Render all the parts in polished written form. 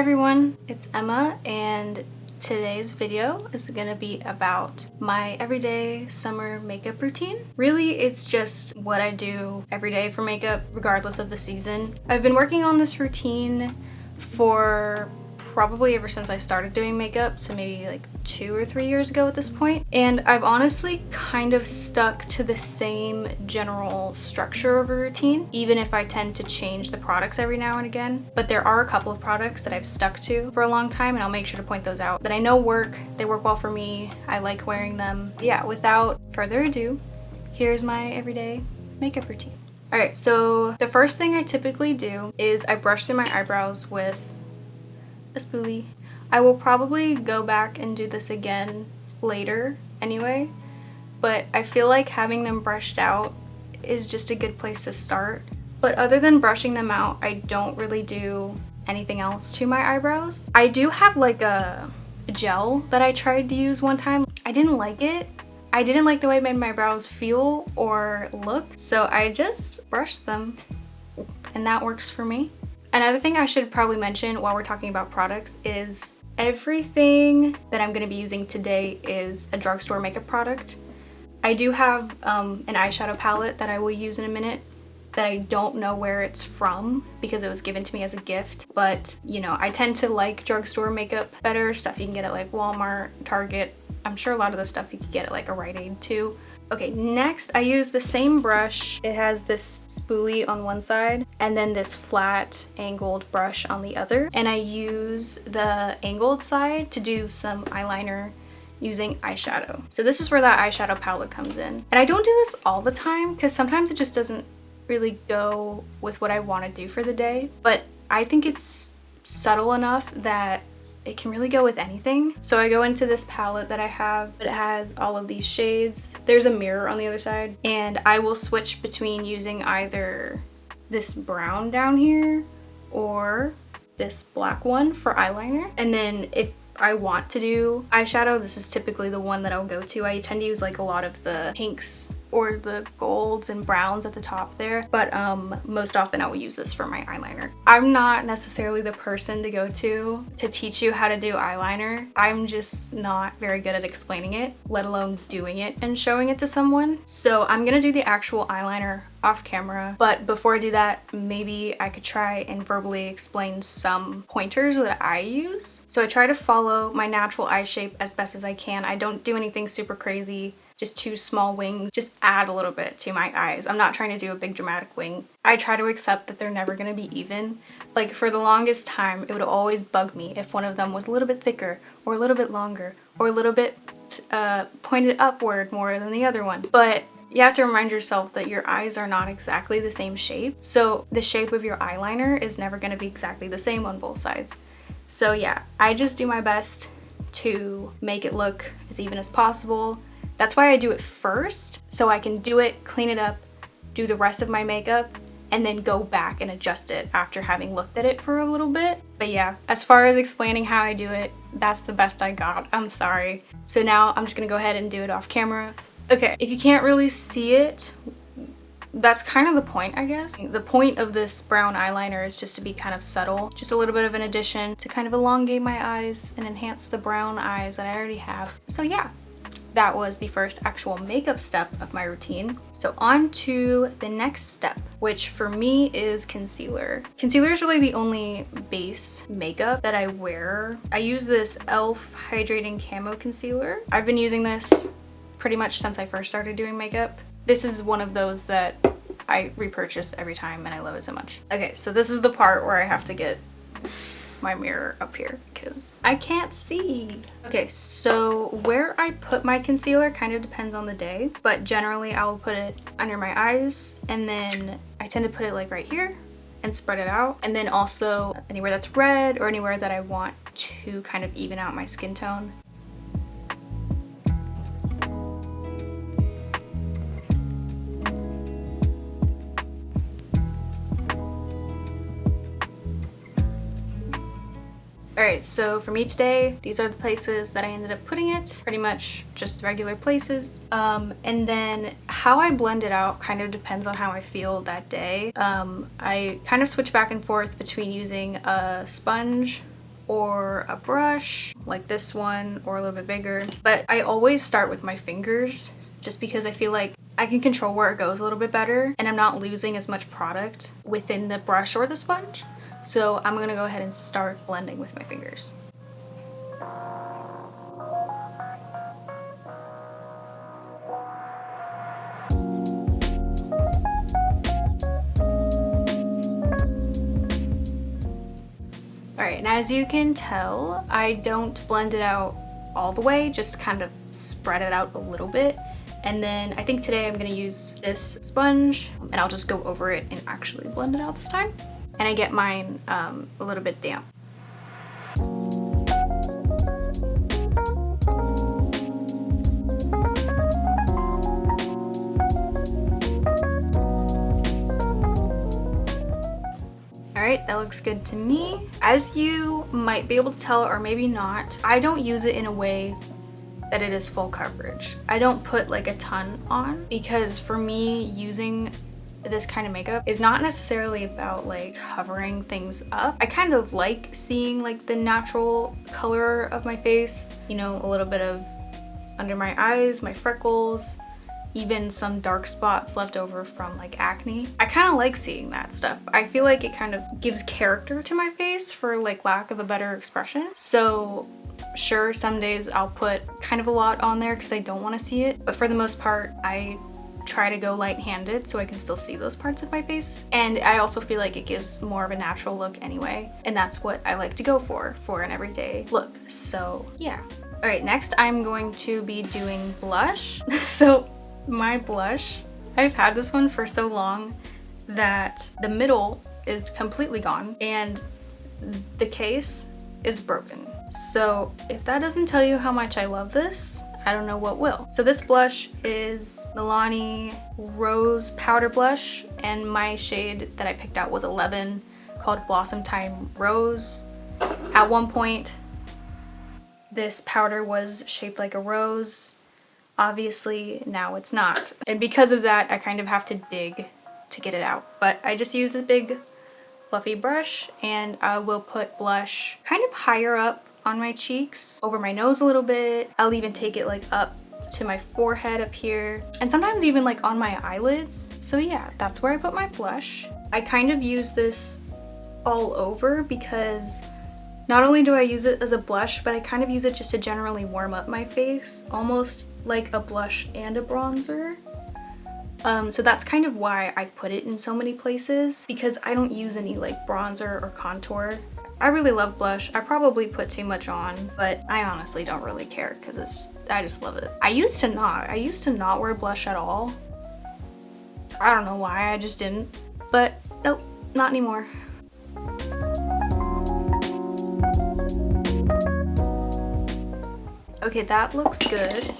everyone, it's Emma, and today's video is gonna be about my everyday summer makeup routine. Really, it's just what I do every day for makeup, regardless of the season. I've been working on this routine for probably ever since I started doing makeup, so maybe like 2 or 3 years ago at this point. And I've honestly kind of stuck to the same general structure of a routine, even if I tend to change the products every now and again. But there are a couple of products that I've stuck to for a long time, and I'll make sure to point those out that I know work. They work well for me. I like wearing them. Yeah, without further ado, here's my everyday makeup routine. Alright, so the first thing I typically do is I brush through my eyebrows with a spoolie. I will probably go back and do this again later anyway, but I feel like having them brushed out is just a good place to start. But other than brushing them out, I don't really do anything else to my eyebrows. I do have like a gel that I tried to use one time. I didn't like it. I didn't like the way it made my brows feel or look, so I just brushed them, and that works for me. Another thing I should probably mention while we're talking about products is everything that I'm going to be using today is a drugstore makeup product. I do have an eyeshadow palette that I will use in a minute that I don't know where it's from because it was given to me as a gift, but you know, I tend to like drugstore makeup better, stuff you can get at like Walmart, Target. I'm sure a lot of the stuff you could get at like a Rite Aid too. Okay, next I use the same brush. It has this spoolie on one side and then this flat angled brush on the other. And I use the angled side to do some eyeliner using eyeshadow. So this is where that eyeshadow palette comes in. And I don't do this all the time because sometimes it just doesn't really go with what I want to do for the day. But I think it's subtle enough that it can really go with anything. So I go into this palette that I have. It has all of these shades. There's a mirror on the other side, and I will switch between using either this brown down here or this black one for eyeliner. And then if I want to do eyeshadow, this is typically the one that I'll go to. I tend to use like a lot of the pinks or the golds and browns at the top there, but most often I will use this for my eyeliner. I'm not necessarily the person to go to teach you how to do eyeliner. I'm just not very good at explaining it, let alone doing it and showing it to someone. So I'm gonna do the actual eyeliner off camera, but before I do that, maybe I could try and verbally explain some pointers that I use. So I try to follow my natural eye shape as best as I can. I don't do anything super crazy, just 2 small wings, just add a little bit to my eyes. I'm not trying to do a big dramatic wing. I try to accept that they're never gonna be even. Like for the longest time, it would always bug me if one of them was a little bit thicker or a little bit longer or a little bit pointed upward more than the other one. But you have to remind yourself that your eyes are not exactly the same shape. So the shape of your eyeliner is never gonna be exactly the same on both sides. So yeah, I just do my best to make it look as even as possible. That's why I do it first, so I can do it, clean it up, do the rest of my makeup, and then go back and adjust it after having looked at it for a little bit. But yeah, as far as explaining how I do it, that's the best I got. I'm sorry. So now I'm just gonna go ahead and do it off camera. Okay, if you can't really see it, that's kind of the point, I guess. The point of this brown eyeliner is just to be kind of subtle, just a little bit of an addition to kind of elongate my eyes and enhance the brown eyes that I already have. So yeah. That was the first actual makeup step of my routine. So on to the next step, which for me is concealer. Concealer is really the only base makeup that I wear. I use this e.l.f. Hydrating Camo Concealer. I've been using this pretty much since I first started doing makeup. This is one of those that I repurchase every time and I love it so much. Okay, so this is the part where I have to get my mirror up here because I can't see. Okay, so where I put my concealer kind of depends on the day, but generally I will put it under my eyes, and then I tend to put it like right here and spread it out, and then also anywhere that's red or anywhere that I want to kind of even out my skin tone. Alright, so for me today, these are the places that I ended up putting it. Pretty much just regular places. And then how I blend it out kind of depends on how I feel that day. I kind of switch back and forth between using a sponge or a brush like this one or a little bit bigger. But I always start with my fingers just because I feel like I can control where it goes a little bit better and I'm not losing as much product within the brush or the sponge. So I'm gonna go ahead and start blending with my fingers. Alright, and as you can tell, I don't blend it out all the way, just kind of spread it out a little bit. And then I think today I'm going to use this sponge and I'll just go over it and actually blend it out this time. And I get mine a little bit damp. Alright, that looks good to me. As you might be able to tell, or maybe not, I don't use it in a way that it is full coverage. I don't put like a ton on because for me, using this kind of makeup is not necessarily about like covering things up. I kind of like seeing like the natural color of my face, you know, a little bit of under my eyes, my freckles, even some dark spots left over from like acne. I kind of like seeing that stuff. I feel like it kind of gives character to my face, for like lack of a better expression. So sure, some days I'll put kind of a lot on there because I don't want to see it, but for the most part I try to go light-handed so I can still see those parts of my face. And I also feel like it gives more of a natural look anyway, and that's what I like to go for an everyday look. So yeah. Alright, next I'm going to be doing blush. So my blush, I've had this one for so long that the middle is completely gone and the case is broken. So if that doesn't tell you how much I love this, I don't know what will. So this blush is Milani Rose Powder Blush, and my shade that I picked out was 11, called Blossomtime Rose. At one point, this powder was shaped like a rose. Obviously, now it's not. And because of that, I kind of have to dig to get it out. But I just use this big fluffy brush and I will put blush kind of higher up on my cheeks, over my nose a little bit. I'll even take it like up to my forehead up here, and sometimes even like on my eyelids. So yeah, that's where I put my blush. I kind of use this all over because not only do I use it as a blush, but I kind of use it just to generally warm up my face, almost like a blush and a bronzer. So that's kind of why I put it in so many places, because I don't use any like bronzer or contour. I really love blush. I probably put too much on, but I honestly don't really care because I just love it. I used to not wear blush at all. I don't know why, I just didn't. But nope, not anymore. Okay, that looks good.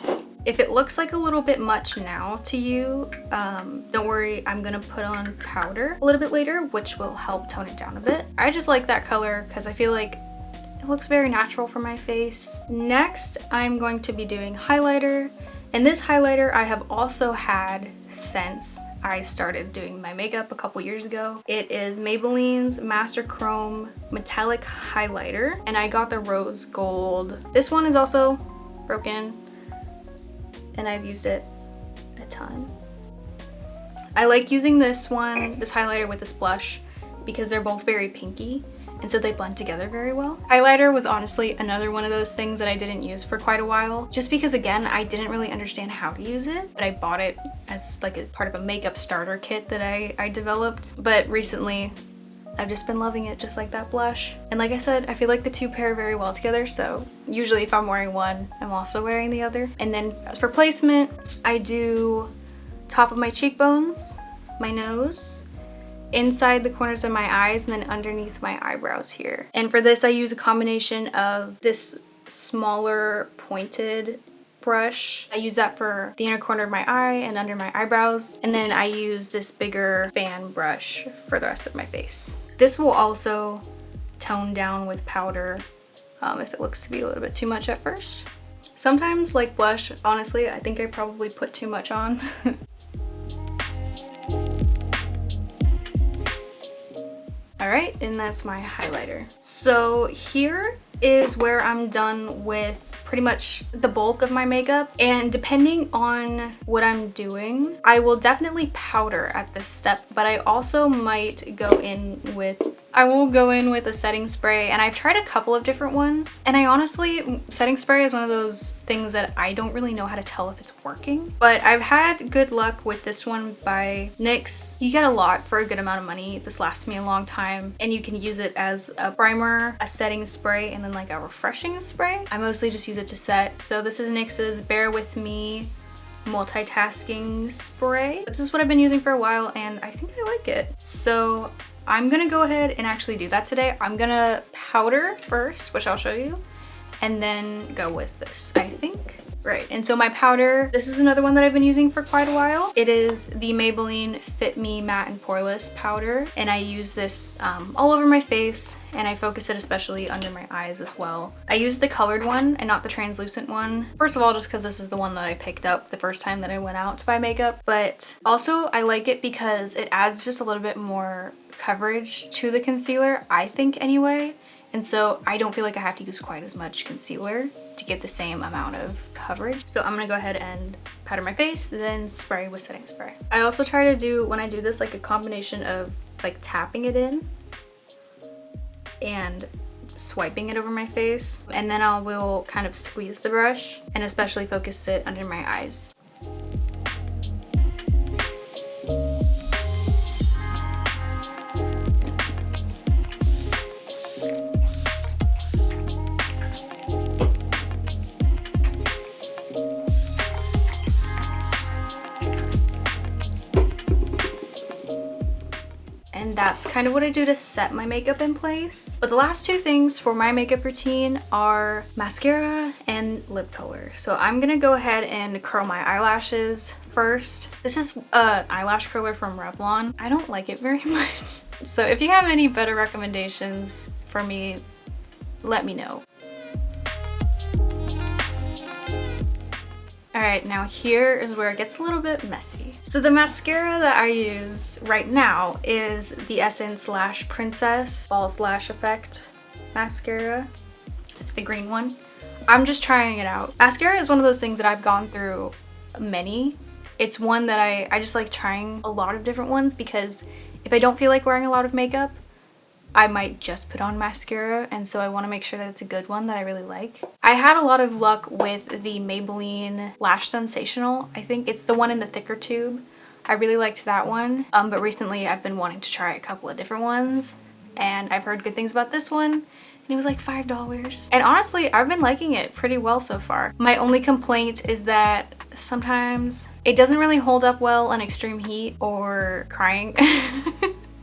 If it looks like a little bit much now to you, don't worry, I'm gonna put on powder a little bit later, which will help tone it down a bit. I just like that color because I feel like it looks very natural for my face. Next, I'm going to be doing highlighter, and this highlighter I have also had since I started doing my makeup a couple years ago. It is Maybelline's Master Chrome Metallic Highlighter, and I got the rose gold. This one is also broken, and I've used it a ton. I like using this highlighter with this blush because they're both very pinky, and so they blend together very well. Highlighter was honestly another one of those things that I didn't use for quite a while, just because again, I didn't really understand how to use it, but I bought it as like a part of a makeup starter kit that I developed. But recently, I've just been loving it just like that blush. And like I said, I feel like the two pair very well together, so usually if I'm wearing one, I'm also wearing the other. And then as for placement, I do top of my cheekbones, my nose, inside the corners of my eyes, and then underneath my eyebrows here. And for this, I use a combination of this smaller pointed brush. I use that for the inner corner of my eye and under my eyebrows. And then I use this bigger fan brush for the rest of my face. This will also tone down with powder if it looks to be a little bit too much at first. Sometimes, like blush, honestly, I think I probably put too much on. Alright, and that's my highlighter. So here is where I'm done with pretty much the bulk of my makeup, and depending on what I'm doing, I will definitely powder at this step, but I also might go in with a setting spray, and I've tried a couple of different ones, and I honestly, setting spray is one of those things that I don't really know how to tell if it's working, but I've had good luck with this one by NYX. You get a lot for a good amount of money. This lasts me a long time, and you can use it as a primer, a setting spray, and then like a refreshing spray. I mostly just use it to set. So this is NYX's Bear With Me multitasking spray. This is what I've been using for a while, and I think I like it. So I'm gonna go ahead and actually do that today. I'm gonna powder first, which I'll show you, and then go with this, I think. Right, and so my powder, this is another one that I've been using for quite a while. It is the Maybelline Fit Me Matte and Poreless powder, and I use this all over my face, and I focus it especially under my eyes as well. I use the colored one and not the translucent one. First of all, just because this is the one that I picked up the first time that I went out to buy makeup, but also I like it because it adds just a little bit more coverage to the concealer, I think anyway. And so I don't feel like I have to use quite as much concealer to get the same amount of coverage. So I'm gonna go ahead and powder my face, then spray with setting spray. I also try to do, when I do this, like a combination of like tapping it in and swiping it over my face. And then I will kind of squeeze the brush and especially focus it under my eyes. And that's kind of what I do to set my makeup in place. But the last two things for my makeup routine are mascara and lip color. So I'm gonna go ahead and curl my eyelashes first. This is an eyelash curler from Revlon. I don't like it very much. So if you have any better recommendations for me, let me know. Alright, now here is where it gets a little bit messy. So the mascara that I use right now is the Essence Lash Princess False Lash Effect mascara. It's the green one. I'm just trying it out. Mascara is one of those things that I've gone through many. It's one that I just like trying a lot of different ones, because if I don't feel like wearing a lot of makeup, I might just put on mascara, and so I want to make sure that it's a good one that I really like. I had a lot of luck with the Maybelline Lash Sensational. I think it's the one in the thicker tube. I really liked that one, but recently I've been wanting to try a couple of different ones, and I've heard good things about this one, and it was like $5. And honestly, I've been liking it pretty well so far. My only complaint is that sometimes it doesn't really hold up well on extreme heat or crying.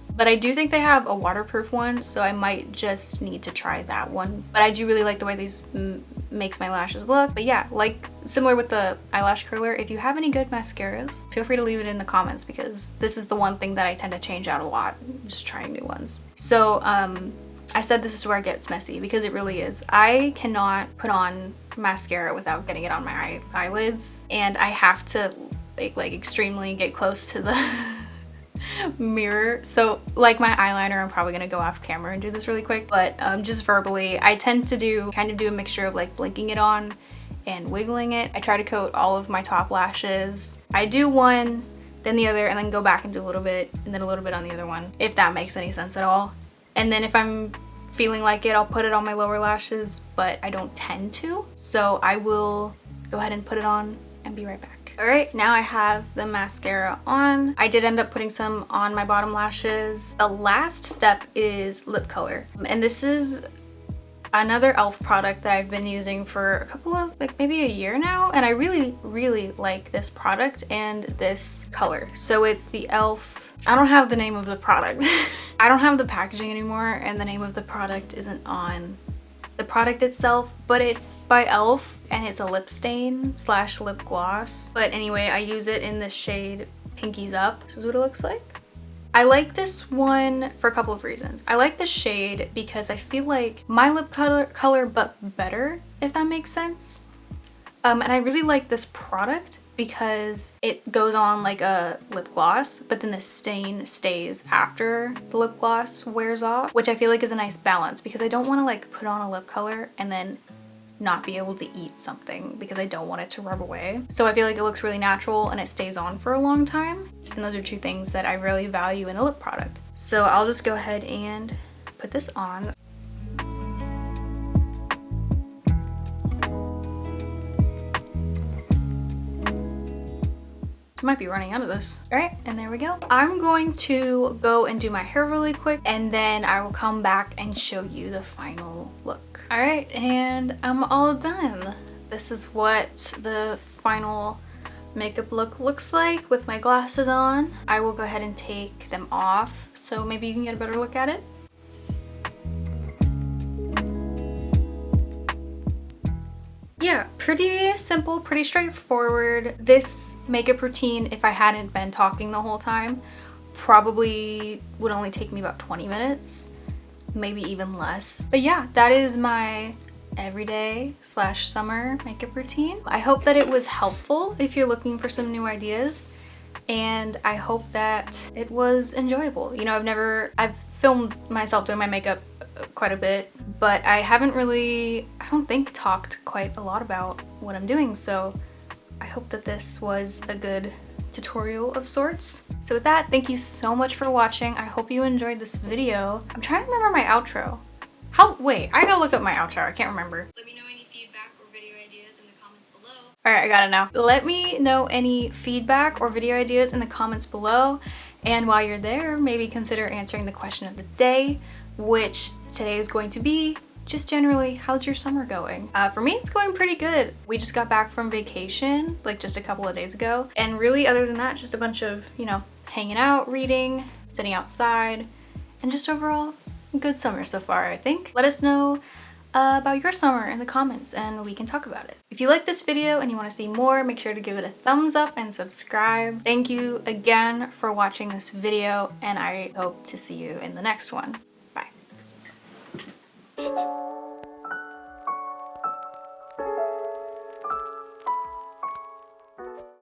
But I do think they have a waterproof one, so I might just need to try that one. But I do really like the way these makes my lashes look. But yeah, like similar with the eyelash curler, if you have any good mascaras, feel free to leave it in the comments, because this is the one thing that I tend to change out a lot, just trying new ones. So I said this is where it gets messy, because it really is. I cannot put on mascara without getting it on my eyelids, and I have to like extremely get close to the mirror. So like my eyeliner, I'm probably gonna go off camera and do this really quick, but just verbally, I tend to kind of do a mixture of like blinking it on and wiggling it. I try to coat all of my top lashes. I do one, then the other, and then go back and do a little bit, and then a little bit on the other one, if that makes any sense at all. And then if I'm feeling like it, I'll put it on my lower lashes, but I don't tend to. So I will go ahead and put it on and be right back. Alright, now I have the mascara on. I did end up putting some on my bottom lashes. The last step is lip color. And this is another e.l.f. product that I've been using for a couple of, like maybe a year now. And I really, really like this product and this color. So it's the e.l.f. I don't have the name of the product. I don't have the packaging anymore, and the name of the product isn't on the product itself, but it's by e.l.f. and it's a lip stain / lip gloss. But anyway, I use it in the shade Pinkies Up. This is what it looks like. I like this one for a couple of reasons. I like the shade because I feel like my lip color but better, if that makes sense. And I really like this product because it goes on like a lip gloss, but then the stain stays after the lip gloss wears off, which I feel like is a nice balance because I don't want to like put on a lip color and then not be able to eat something because I don't want it to rub away. So I feel like it looks really natural and it stays on for a long time. And those are two things that I really value in a lip product. So I'll just go ahead and put this on. I might be running out of this. All right, and there we go. I'm going to go and do my hair really quick and then I will come back and show you the final look. All right, and I'm all done. This is what the final makeup look looks like with my glasses on. I will go ahead and take them off so maybe you can get a better look at it. Yeah, pretty simple, pretty straightforward. This makeup routine, if I hadn't been talking the whole time, probably would only take me about 20 minutes, maybe even less. But yeah, that is my everyday / summer makeup routine. I hope that it was helpful if you're looking for some new ideas, and I hope that it was enjoyable. You know, I've filmed myself doing my makeup quite a bit, but I haven't really, I don't think, talked quite a lot about what I'm doing, so I hope that this was a good tutorial of sorts. So with that, thank you so much for watching. I hope you enjoyed this video. I'm trying to remember my outro. Wait, I gotta look up my outro. I can't remember. Let me know any feedback or video ideas in the comments below. Alright, I got it now. Let me know any feedback or video ideas in the comments below, and while you're there, maybe consider answering the question of the day, which today is going to be just generally, how's your summer going? For me, it's going pretty good. We just got back from vacation, like just a couple of days ago. And really, other than that, just a bunch of, you know, hanging out, reading, sitting outside, and just overall, good summer so far, I think. Let us know about your summer in the comments and we can talk about it. If you like this video and you want to see more, make sure to give it a thumbs up and subscribe. Thank you again for watching this video, and I hope to see you in the next one.